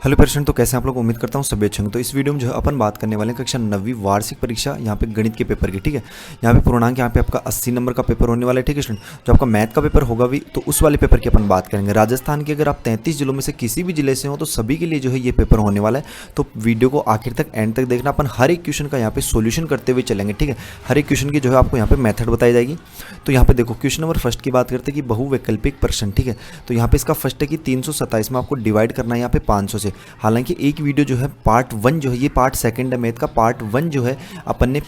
Hello parents, तो कैसे हैं आप लोग। उम्मीद करता हूँ सभी अच्छे होंगे। तो इस वीडियो में जो है अपन बात करने वाले हैं कक्षा 9वीं वार्षिक परीक्षा यहाँ पे गणित के पेपर की। ठीक है, यहाँ पे पूर्णांक यहाँ पे आपका 80 नंबर का पेपर होने वाला है। ठीक है स्टूडेंट, जो आपका मैथ का पेपर होगा भी तो उस वाले पेपर की अपन बात करेंगे। राजस्थान के अगर आप 33 जिलों में से किसी भी जिले से हो तो सभी के लिए जो है ये पेपर होने वाला है। तो वीडियो को आखिर तक एंड तक देखना। अपन हर एक क्वेश्चन का यहाँ पे सोल्यूशन करते हुए चलेंगे। ठीक है, हर एक क्वेश्चन की जो है आपको यहाँ पे मेथड बताई जाएगी। तो यहाँ पे देखो क्वेश्चन नंबर फर्स्ट की बात करते हैं कि बहुवैकल्पिक प्रश्न। ठीक है, तो यहाँ पे इसका फर्स्ट है कि 327 में आपको डिवाइड करना है यहाँ पे 500 से। हालांकि एक वीडियो जो है पार्ट 1 जो है, ये पार्ट सेकंड है मैथ का, पार्ट 1 जो है अपन ने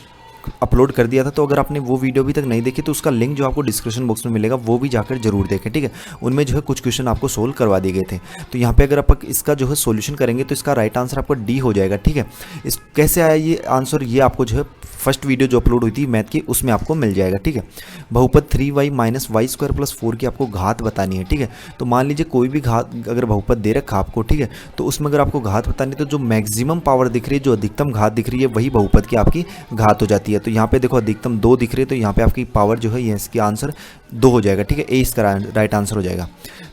अपलोड कर दिया था। तो अगर आपने वो वीडियो अभी तक नहीं देखी तो उसका लिंक जो आपको डिस्क्रिप्शन बॉक्स में मिलेगा, वो भी जाकर जरूर देखें। ठीक है, उनमें जो है कुछ क्वेश्चन आपको सोल्व करवा दिए गए थे। तो यहाँ पे अगर आप इसका जो है सॉल्यूशन करेंगे तो इसका राइट आंसर आपका डी हो जाएगा। ठीक है, इस कैसे आया ये आंसर, ये आपको जो है फर्स्ट वीडियो जो अपलोड हुई थी मैथ की उसमें आपको मिल जाएगा। ठीक है, बहुपद 3y minus Y square plus 4 की आपको घात बतानी है। ठीक है, तो मान लीजिए कोई भी घात अगर बहुपद दे रखा आपको, ठीक है, तो उसमें अगर आपको घात बतानी है तो जो मैक्सिमम पावर दिख रही है, जो अधिकतम घात दिख रही है, वही बहुपद की आपकी घात हो जाती है। तो यहाँ पे देखो अधिकतम 2 दिख रही है, तो यहाँ पे आपकी पावर जो है ये इसकी आंसर 2 हो जाएगा। ठीक है, ए इसका राइट आंसर हो जाएगा।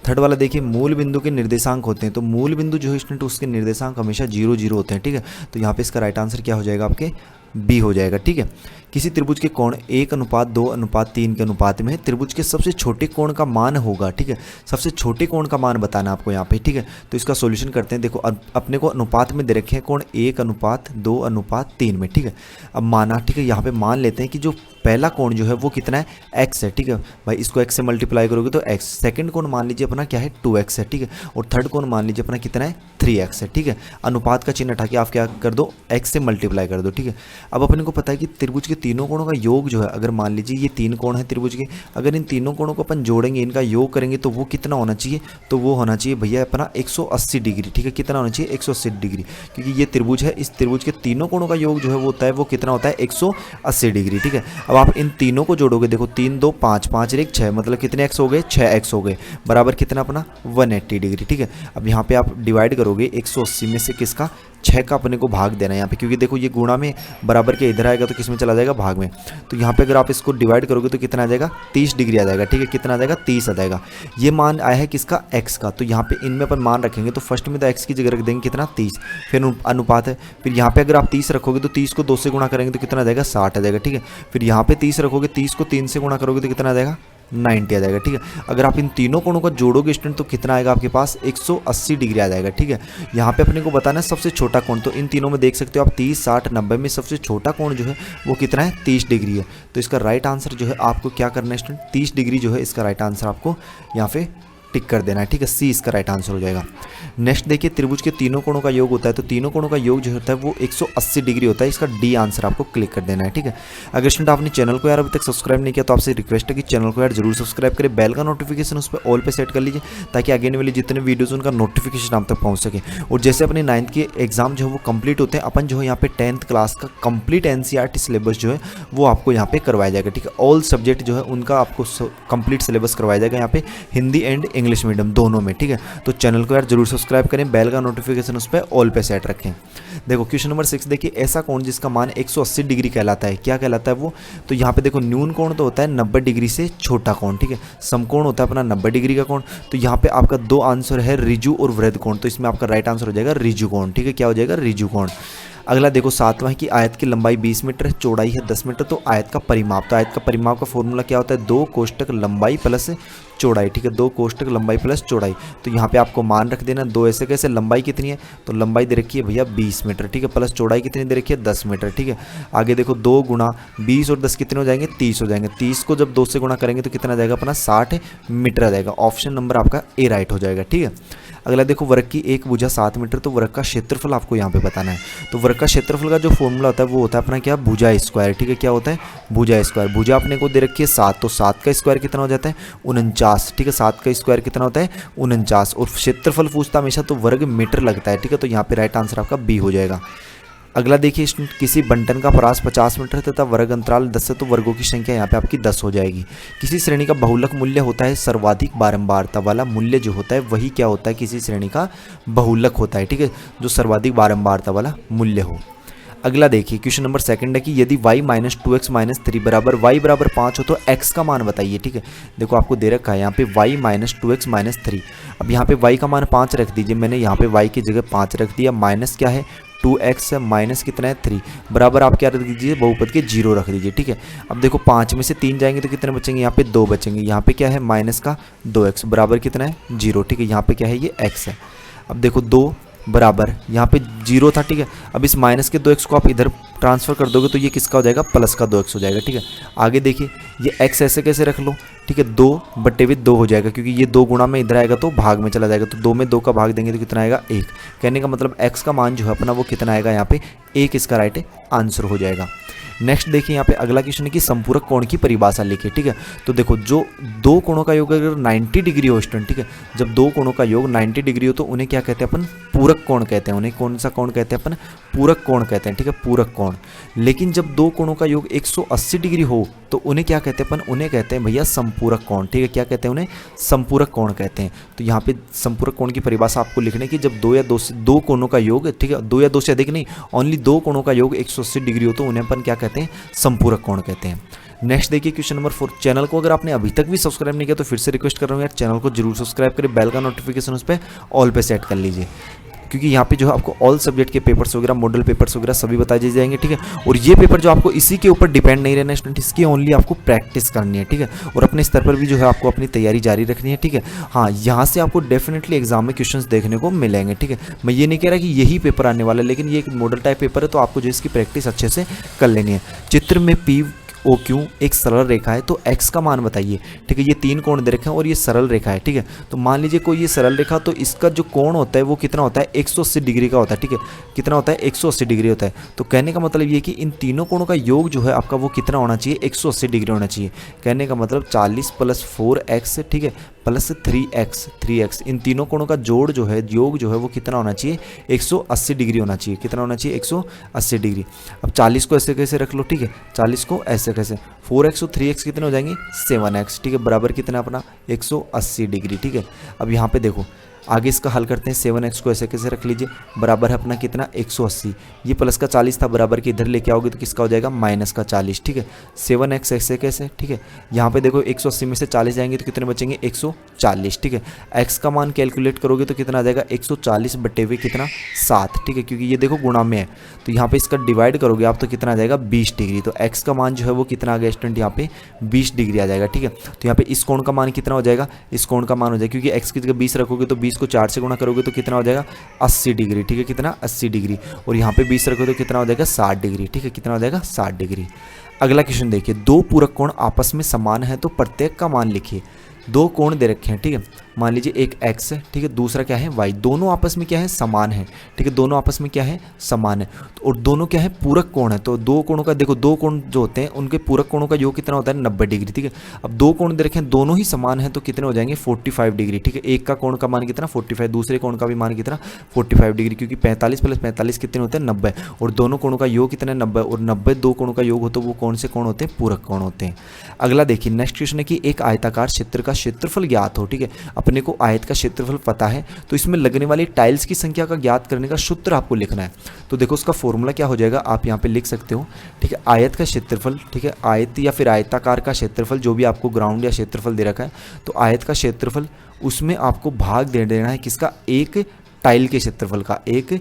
थर्ड वाला देखिए, मूल बिंदु के निर्देशांक होते हैं। तो मूल बिंदु जो है स्टूडेंट उसके निर्देशांक हमेशा 0 0 होते हैं। ठीक है, तो यहाँ पे इसका राइट आंसर क्या हो जाएगा, आपके बी हो जाएगा। ठीक है, किसी त्रिभुज के कोण 1:2:3 के अनुपात में है। त्रिभुज के सबसे छोटे कोण का मान होगा। ठीक है, सबसे छोटे कोण का मान बताना आपको यहाँ पे। ठीक है, तो इसका सॉल्यूशन करते हैं। देखो अपने को अनुपात में दे रखे हैं कोण 1:2:3 में। ठीक है, अब माना, ठीक है, यहाँ पे मान लेते हैं कि जो पहला कोण जो है वो कितना है, x है। ठीक है भाई, इसको x से मल्टीप्लाई करोगे तो x। सेकंड कोण मान लीजिए अपना क्या है, 2x है। ठीक है, और थर्ड कोण मान लीजिए अपना कितना है, 3x है। ठीक है, अनुपात का चिन्ह हटा के आप क्या कर दो, x से मल्टीप्लाई कर दो। ठीक है, अब अपने को पता है कि त्रिभुज के तीनों कोणों का योग जो है, अगर मान लीजिए ये 3 कोण है त्रिभुज के, अगर इन तीनों कोणों को अपन जोड़ेंगे, इनका योग करेंगे तो वो कितना होना चाहिए, तो वो होना चाहिए भैया अपना 180 डिग्री। ठीक है, कितना होना चाहिए, 180 डिग्री, क्योंकि ये त्रिभुज है, इस त्रिभुज के तीनों कोणों का योग जो है वो होता है, वो कितना होता है, 180 डिग्री। ठीक है, अब आप इन तीनों को जोड़ोगे, देखो 3 2 5 5 1 6, मतलब कितने एक्स हो गए, 6x हो गए, बराबर कितना अपना 180 डिग्री। ठीक है, अब यहाँ पे आप डिवाइड करोगे 180 में से किसका, 6 का अपने को भाग देना है यहाँ पे, क्योंकि देखो ये गुणा में बराबर के इधर आएगा तो किस में चला जाएगा, भाग में। तो यहाँ पे अगर आप इसको डिवाइड करोगे तो कितना आ जाएगा, 30 डिग्री आ जाएगा। ठीक है, कितना आ जाएगा, 30 आ जाएगा। ये मान आया है किसका, x का। तो यहाँ पे इनमें अपन मान रखेंगे तो फर्स्ट में तो x की जगह रख देंगे कितना, 30, फिर अनुपात है, फिर यहाँ पे अगर आप 30 रखोगे तो 30 को 2 से गुणा करेंगे तो कितना आ जाएगा, 60 आ जाएगा। ठीक है, फिर यहाँ पे 30 रखोगे, 30 को 3 से गुणा करोगे तो कितना आ जाएगा, 90 आ जाएगा। ठीक है, अगर आप इन तीनों कोणों को जोड़ोगे स्टूडेंट तो कितना आएगा आपके पास, 180 डिग्री आ जाएगा। ठीक है, यहाँ पे अपने को बताना है सबसे छोटा कोण। तो इन तीनों में देख सकते हो आप 30 60 90 में सबसे छोटा कोण जो है वो कितना है, 30 डिग्री है। तो इसका राइट आंसर जो है आपको क्या करना है स्टूडेंट, 30 डिग्री जो है इसका राइट आंसर आपको यहाँ पे टिक कर देना है। ठीक है, सी इसका राइट आंसर हो जाएगा। नेक्स्ट देखिए, त्रिभुज के तीनों कोणों का योग होता है, तो तीनों कोणों का योग जो होता है वो 180 डिग्री होता है। इसका डी आंसर आपको क्लिक कर देना है। ठीक है, अगर स्टूडेंट आपने चैनल को यार अभी तक सब्सक्राइब नहीं किया तो आपसे रिक्वेस्ट है कि चैनल को यार जरूर सब्सक्राइब करें, बेल का नोटिफिकेशन उस पर ऑल पे सेट कर लीजिए, ताकि आगे वाली जितने वीडियोज उनका नोटिफिकेशन आप तक पहुंच सके। और जैसे अपने 9th के एग्जाम जो है वो कंप्लीट होते हैं, अपन जो है यहाँ पे 10th क्लास का कंप्लीट NCERT सिलेबस जो है वो आपको यहाँ पे करवाया जाएगा। ठीक है, ऑल सब्जेक्ट जो है उनका आपको कंप्लीट सिलेबस करवाया जाएगा यहाँ पे, हिंदी एंड इंग्लिश मीडियम दोनों में। ठीक है, तो चैनल को यार जरूर सब्सक्राइब करें, बेल का नोटिफिकेशन उस पर ऑल पे सेट रखें। देखो क्वेश्चन नंबर 6 देखिए, ऐसा कोण जिसका मान 180 डिग्री कहलाता है, क्या कहलाता है वो, तो यहाँ पे देखो न्यून कोण तो होता है 90 डिग्री से छोटा कोण। ठीक है, समकोण होता है अपना 90 डिग्री का कोण। तो यहाँ पे आपका 2 आंसर है, ऋजु और वृत्त कोण। तो इसमें आपका राइट आंसर हो जाएगा ऋजु कोण। ठीक है, क्या हो जाएगा, ऋजु कोण। अगला देखो 7वां है कि आयत की लंबाई 20 मीटर है, चौड़ाई है 10 मीटर। तो आयत का परिमाप, तो आयत का परिमाप का फॉर्मूला क्या होता है, 2 कोष्टक लंबाई प्लस चौड़ाई। ठीक है, 2 कोष्टक लंबाई प्लस चौड़ाई। तो यहाँ पे आपको मान रख देना 2, ऐसे कैसे, लंबाई कितनी है, तो लंबाई दे रखी है भैया 20 मीटर। ठीक है, प्लस चौड़ाई कितनी दे रखी है, 10 मीटर। ठीक है, आगे देखो 2 गुणा 20 और 10 कितने हो जाएंगे, 30 हो जाएंगे। 30 को जब 2 से गुणा करेंगे तो कितना आ जाएगा अपना, 60 मीटर आ जाएगा। ऑप्शन नंबर आपका ए राइट हो जाएगा। ठीक है, अगला देखो, वर्ग की एक भुजा 7 मीटर, तो वर्ग का क्षेत्रफल आपको यहाँ पे बताना है। तो वर्ग का क्षेत्रफल का जो फॉर्मूला होता है वो होता है अपना क्या, भुजा स्क्वायर। ठीक है, क्या होता है, भुजा स्क्वायर। भुजा अपने को दे रखी है 7, तो 7 का स्क्वायर कितना हो जाता है, 49। ठीक है, 7 का स्क्वायर कितना होता है, 49। और क्षेत्रफल पूछता हमेशा तो वर्ग मीटर लगता है। ठीक है, तो यहाँ पे राइट आंसर आपका बी हो जाएगा। अगला देखिए, किसी बंटन का परास 50 मीटर तथा वर्ग अंतराल 10 है, तो वर्गों की संख्या यहाँ पे आपकी 10 हो जाएगी। किसी श्रेणी का बहुलक मूल्य होता है सर्वाधिक बारंबारता वाला मूल्य जो होता है वही क्या होता है, किसी श्रेणी का बहुलक होता है। ठीक है, जो सर्वाधिक बारंबारता वाला मूल्य हो। अगला देखिए क्वेश्चन नंबर सेकंड है कि यदि y माइनस 2x माइनस 3 बराबर y बराबर 5 हो तो x का मान बताइए। ठीक है, देखो आपको दे रखा है यहाँ पे y माइनस 2x माइनस 3। अब यहाँ पे y का मान 5 रख दीजिए, मैंने यहाँ पे y की जगह 5 रख दिया, माइनस क्या है 2x है, माइनस कितना है 3, बराबर आप क्या रख दीजिए बहुपद के 0 रख दीजिए। ठीक है, अब देखो 5 में से 3 जाएंगे तो कितने बचेंगे, यहाँ पे 2 बचेंगे, यहाँ पे क्या है माइनस का 2x बराबर कितना है 0। ठीक है, यहाँ पे क्या है ये x है। अब देखो 2 बराबर यहाँ पे 0 था। ठीक है, अब इस माइनस के 2x को आप इधर ट्रांसफर कर दोगे तो ये किसका हो जाएगा, प्लस का 2x हो जाएगा। ठीक है, आगे देखिए ये x ऐसे कैसे रख लो। ठीक है, 2/2 हो जाएगा, क्योंकि ये 2 गुणा में इधर आएगा तो भाग में चला जाएगा, तो 2 में 2 का भाग देंगे तो कितना आएगा 1। कहने का मतलब x का मान जो है अपना वो कितना आएगा यहाँ पे 1, इसका राइट आंसर हो जाएगा। नेक्स्ट देखिए यहाँ पे अगला क्वेश्चन है कि संपूरक कोण की परिभाषा लिखिए। ठीक है, तो देखो जो दो कोणों का योग अगर 90 डिग्री हो स्टूडेंट, ठीक है, जब दो कोणों का योग 90 डिग्री हो तो उन्हें क्या कहते हैं अपन, पूरक कोण कहते हैं। उन्हें कौन सा कोण कहते हैं अपन, पूरक कोण कहते हैं। ठीक है, पूरक कोण। लेकिन जब दो कोणों का योग 180 डिग्री हो तो उन्हें क्या कहते हैं अपन, उन्हें कहते हैं भैया संपूरक कोण। ठीक है, क्या कहते हैं उन्हें, संपूरक कोण कहते हैं। तो यहाँ पे संपूरक कोण की परिभाषा आपको लिखने की, जब दो कोणों का योग, ठीक है, 2 या 2 से अधिक नहीं, ओनली 2 कोणों का योग 180 डिग्री हो तो उन्हें अपन क्या कहते हैं, संपूरक कोण कहते हैं। नेक्स्ट देखिए क्वेश्चन नंबर 4। चैनल को अगर आपने अभी तक भी सब्सक्राइब नहीं किया तो फिर से रिक्वेस्ट कर रहा हूँ यार, चैनल को जरूर सब्सक्राइब करें, बेल का नोटिफिकेशन उस पर ऑल पे सेट कर लीजिए, क्योंकि यहाँ पे जो है आपको ऑल सब्जेक्ट के पेपर्स वगैरह, मॉडल पेपर्स वगैरह सभी बताए जाएंगे। ठीक है, और ये पेपर जो आपको इसी के ऊपर डिपेंड नहीं रहना स्टूडेंट, इसकी ओनली आपको प्रैक्टिस करनी है। ठीक है, और अपने स्तर पर भी जो है आपको अपनी तैयारी जारी रखनी है। ठीक है, हाँ, यहाँ से आपको डेफिनेटली एग्जाम में क्वेश्चंस देखने को मिलेंगे। ठीक है, मैं ये नहीं कह रहा कि यही पेपर आने वाला है, लेकिन ये एक मॉडल टाइप पेपर है तो आपको जो इसकी प्रैक्टिस अच्छे से कर लेनी है। चित्र में POQ एक सरल रेखा है तो x का मान बताइए। ठीक है, ये 3 कोण दे रखे हैं और ये सरल रेखा है। ठीक है, तो मान लीजिए कोई ये सरल रेखा, तो इसका जो कोण होता है वो कितना होता है, 180 डिग्री का होता है। ठीक है, कितना होता है, 180 डिग्री होता है। तो कहने का मतलब ये कि इन तीनों कोणों का योग जो है आपका वो कितना होना चाहिए, 180 डिग्री होना चाहिए। कहने का मतलब 40 + 4x, ठीक है, प्लस 3x, इन तीनों कोणों का जोड़ जो है, योग जो है वो कितना होना चाहिए, 180 डिग्री होना चाहिए। कितना होना चाहिए, 180 डिग्री। अब 40 को ऐसे कैसे रख लो, ठीक है, 40 को ऐसे कैसे, 4x और 3x कितने हो जाएंगे, 7x। ठीक है, बराबर कितना अपना 180 डिग्री। ठीक है, अब यहाँ पे देखो आगे इसका हल करते हैं। 7x को ऐसे कैसे रख लीजिए, बराबर है अपना कितना 180, ये प्लस का 40 था, बराबर के इधर लेके आओगे तो किसका हो जाएगा, माइनस का 40। ठीक है, 7x ऐसे कैसे, ठीक है, यहाँ पे देखो 180 में से 40 जाएंगे तो कितने बचेंगे, 140। ठीक है, x का मान कैलकुलेट करोगे तो कितना आ जाएगा, 140/2 कितना 7। ठीक है, क्योंकि ये देखो गुणा में है तो यहाँ पे इसका डिवाइड करोगे आप तो कितना आ जाएगा 20 डिग्री। तो x का मान जो है वो कितना आ गया स्टूडेंट, यहाँ पे 20 डिग्री आ जाएगा। ठीक है, तो यहाँ पे इस कोण का मान कितना हो जाएगा, इस कोण का मान हो जाएगा, क्योंकि x की जगह 20 रखोगे तो 20 को 4 से गुणा करोगे तो कितना हो जाएगा 80 डिग्री। ठीक है, कितना 80 डिग्री, और यहाँ पे 20 रखोगे तो कितना हो जाएगा 60 डिग्री। ठीक है, कितना हो जाएगा 60 डिग्री। अगला क्वेश्चन देखिए, दो पूरक कोण आपस में समान है तो प्रत्येक का मान लिखिए। दो कोण दे रखे हैं, ठीक है, मान लीजिए एक x है, ठीक है, दूसरा क्या है y, दोनों आपस में क्या है, समान है। ठीक है, दोनों आपस में क्या है, समान है, और दोनों क्या है, पूरक कोण है। तो दो कोणों का देखो, दो कोण जो होते हैं उनके पूरक कोणों का योग कितना होता है, 90 डिग्री। ठीक है, अब दो कोण दे रखे हैं, दोनों ही समान है तो कितने हो जाएंगे, 45 डिग्री। ठीक है, एक का कोण का मान कितना 45, दूसरे कोण का भी मान कितना 45 डिग्री, क्योंकि 45 + 45 कितने होते हैं 90, और दोनों कोणों का योग कितना है 90, और 90 दो कोणों का योग हो तो वो कौन से कोण होते हैं, पूरक कोण होते हैं। अगला देखिए, नेक्स्ट क्वेश्चन है कि एक आयताकार क्षेत्र का क्षेत्रफल ज्ञात हो। ठीक है, अपने को आयत का क्षेत्रफल पता है तो इसमें लगने वाली टाइल्स की संख्या का ज्ञात करने का सूत्र आपको लिखना है। तो देखो उसका फॉर्मूला क्या हो जाएगा, आप यहाँ पे लिख सकते हो। ठीक है, आयत का क्षेत्रफल, ठीक है, आयत या फिर आयताकार का क्षेत्रफल, जो भी आपको ग्राउंड या क्षेत्रफल दे रखा है, तो आयत का क्षेत्रफल, उसमें आपको भाग दे देना है किसका, एक टाइल के क्षेत्रफल का, एक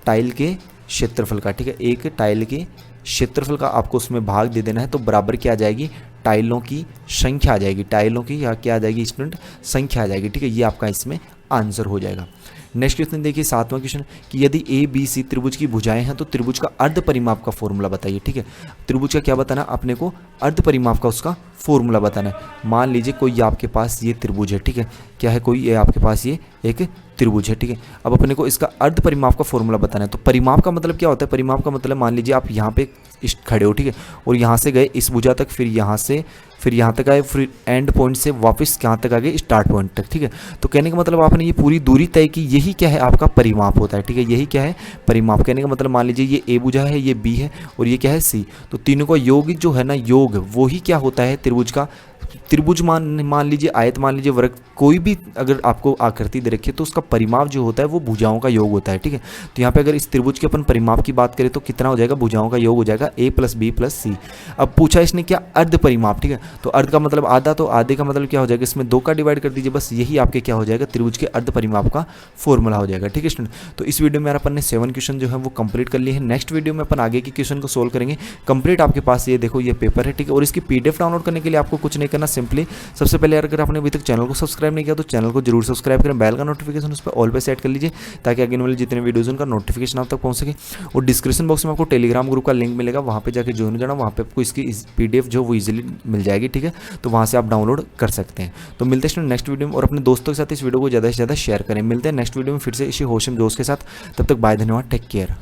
टाइल के क्षेत्रफल का। ठीक है, एक टाइल के क्षेत्रफल का आपको उसमें भाग दे देना है, तो बराबर क्या आ जाएगी, टाइलों की संख्या आ जाएगी, टाइलों की या क्या आ जाएगी स्टूडेंट, संख्या आ जाएगी। ठीक है, ये आपका इसमें आंसर हो जाएगा। नेक्स्ट क्वेश्चन देखिए, 7वां क्वेश्चन कि यदि ABC त्रिभुज की भुजाएं हैं तो त्रिभुज का अर्ध परिमाप का फॉर्मूला बताइए। ठीक है, त्रिभुज का क्या बताना, अपने को अर्ध परिमाप का उसका फॉर्मूला बताना है। मान लीजिए कोई आपके पास ये त्रिभुज है, ठीक है, क्या है, कोई ये आपके पास ये एक त्रिभुज है। ठीक है, अब अपने को इसका अर्ध परिमाप का फॉर्मूला बताना है। तो परिमाप का मतलब क्या होता है, परिमाप का मतलब मान लीजिए आप यहाँ पे खड़े हो, ठीक है, और यहाँ से गए इस भुजा तक, फिर यहाँ से फिर यहाँ तक आए, फिर एंड पॉइंट से वापस कहाँ तक आ गए, स्टार्ट पॉइंट तक। ठीक है, तो कहने का मतलब आपने ये पूरी दूरी तय की, यही क्या है आपका परिमाप होता है। ठीक है, यही क्या है, परिमाप। कहने का मतलब मान लीजिए ये A भुजा है, ये B है और ये क्या है C, तो तीनों का योग जो है ना, योग वो ही क्या होता है, त्रिभुज का त्रिभुज मान लीजिए, आयत मान लीजिए, वर्ग, कोई भी अगर आपको आकृति दे रखी है तो उसका परिमाप जो होता है वो भुजाओं का योग होता है, ठीक है। तो यहाँ पे अगर इस त्रिभुज के अपन परिमाप की बात करें तो कितना हो जाएगा, भुजाओं का योग हो जाएगा a + b + c। अब पूछा इसने क्या, अर्ध परिमाप, ठीक है। तो अर्ध का मतलब आधा, तो आधे का मतलब क्या हो जाएगा, इसमें 2 का डिवाइड कर दीजिए, बस यही आपके क्या हो जाएगा, त्रिभुज के अर्ध परिमाप का फॉर्मूला हो जाएगा, ठीक है स्टूडेंट। तो इस वीडियो में अपन ने 7 क्वेश्चन जो है वो कंप्लीट कर लिए हैं। नेक्स्ट वीडियो में अपन आगे के क्वेश्चन को सोल्व करेंगे। कंप्लीट आपके पास ये देखो ये पेपर है, ठीक है। और इसकी PDF डाउनलोड करने के लिए आपको कुछ नहीं करना, सिंपली सबसे पहले अगर आपने अभी तक चैनल को सब्सक्राइब नहीं किया तो चैनल को जरूर सब्सक्राइब करें, बेल का नोटिफिकेशन उस पर ऑल पे सेट कर लीजिए ताकि आगे वाले जितने वीडियोज़ उनका नोटिफिकेशन आप तक पहुंच सके। और डिस्क्रिप्शन बॉक्स में आपको टेलीग्राम ग्रुप का लिंक मिलेगा, वहाँ पे जाके ज्वाइन हो जाना, वहाँ पे आपको इसकी PDF जो वो ईजिली मिल जाएगी, ठीक है। तो वहाँ से आप डाउनलोड कर सकते हैं। तो मिलते हैं नेक्स्ट वीडियो में, और अपने दोस्तों के साथ इस वीडियो को ज़्यादा से ज़्यादा शेयर करें। मिलते हैं नेक्स्ट वीडियो में फिर से इसी होशम जोश के साथ, तब तक बाय, धन्यवाद, टेक केयर।